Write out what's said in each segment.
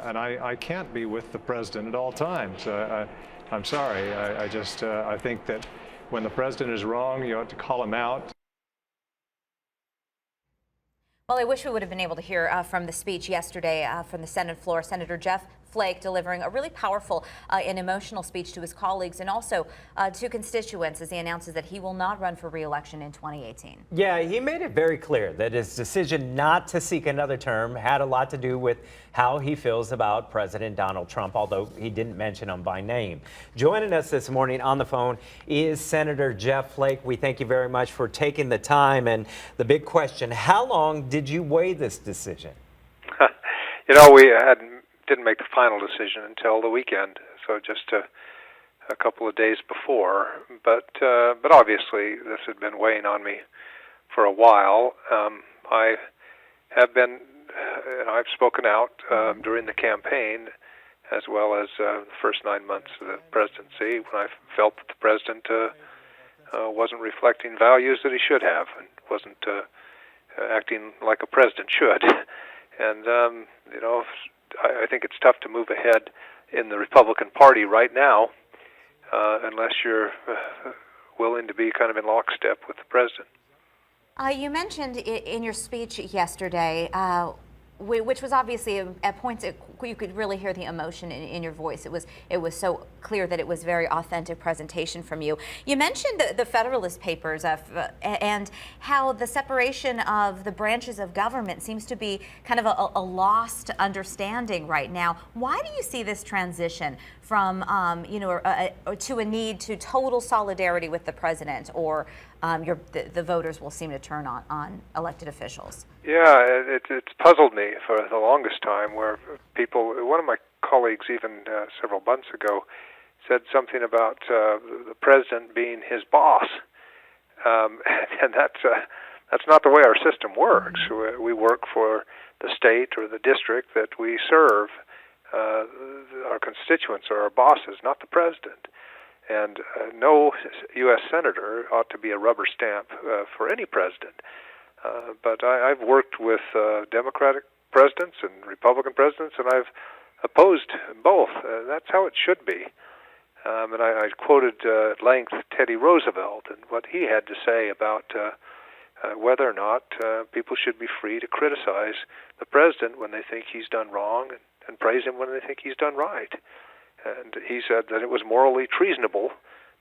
And I can't be with the president at all times. I'm sorry. I think that when the president is wrong, you ought to call him out. Well, I wish we would have been able to hear from the speech yesterday from the Senate floor. Senator Jeff Flake delivering a really powerful and emotional speech to his colleagues and also to constituents as he announces that he will not run for re-election in 2018. Yeah, he made it very clear that his decision not to seek another term had a lot to do with how he feels about President Donald Trump, although he didn't mention him by name. Joining us this morning on the phone is Senator Jeff Flake. We thank you very much for taking the time. And the big question, how long did you weigh this decision? We didn't make the final decision until the weekend, so just a couple of days before. But obviously, this had been weighing on me for a while. I have been, I've spoken out during the campaign, as well as the first 9 months of the presidency, when I felt that the president wasn't reflecting values that he should have, and wasn't acting like a president should. And I think it's tough to move ahead in the Republican Party right now unless you're willing to be kind of in lockstep with the president. You mentioned in your speech yesterday, which was obviously at points you could really hear the emotion in your voice. It was so clear that it was very authentic presentation from you. You mentioned the Federalist Papers and how the separation of the branches of government seems to be kind of a lost understanding right now. Why do you see this transition from to a need to total solidarity with the president, or the voters will seem to turn on elected officials? Yeah, it's puzzled me for the longest time, where one of my colleagues even several months ago said something about the president being his boss, and that's not the way our system works. We work for the state or the district that we serve. Our constituents are our bosses, not the president. And no U.S. senator ought to be a rubber stamp for any president. But I've worked with Democratic presidents and Republican presidents, and I've opposed both. That's how it should be. And I quoted at length Teddy Roosevelt and what he had to say about whether or not people should be free to criticize the president when they think he's done wrong, and praise him when they think he's done right. And he said that it was morally treasonable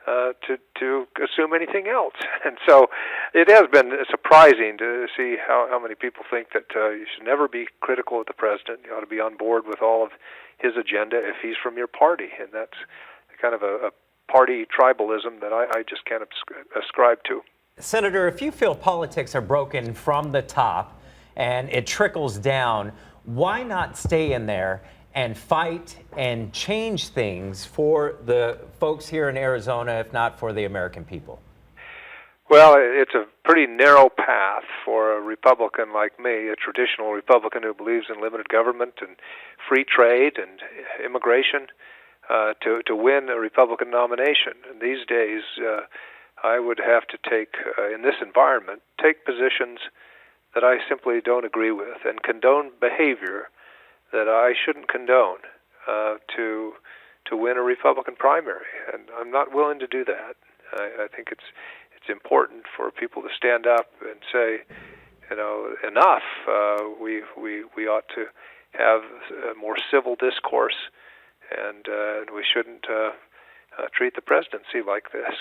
to assume anything else. And so it has been surprising to see how many people think that you should never be critical of the president. You ought to be on board with all of his agenda if he's from your party. And that's kind of a party tribalism that I just can't ascribe to. Senator, if you feel politics are broken from the top and it trickles down, why not stay in there and fight and change things for the folks here in Arizona, if not for the American people? Well, it's a pretty narrow path for a Republican like me, a traditional Republican who believes in limited government and free trade and immigration, to win a Republican nomination. And these days, I would have to in this environment, take positions that I simply don't agree with and condone behavior that I shouldn't condone to win a Republican primary, and I'm not willing to do that. I think it's important for people to stand up and say, enough. We ought to have a more civil discourse, and we shouldn't treat the presidency like this.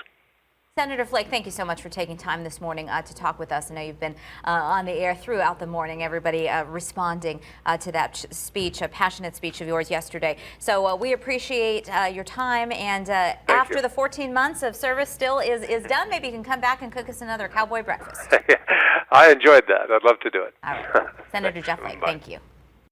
Senator Flake, thank you so much for taking time this morning to talk with us. I know you've been on the air throughout the morning, everybody responding to that speech, a passionate speech of yours yesterday. So we appreciate your time, and after the 14 months of service still is done, maybe you can come back and cook us another cowboy breakfast. I enjoyed that. I'd love to do it. All right. Senator Jeff Flake, thank you.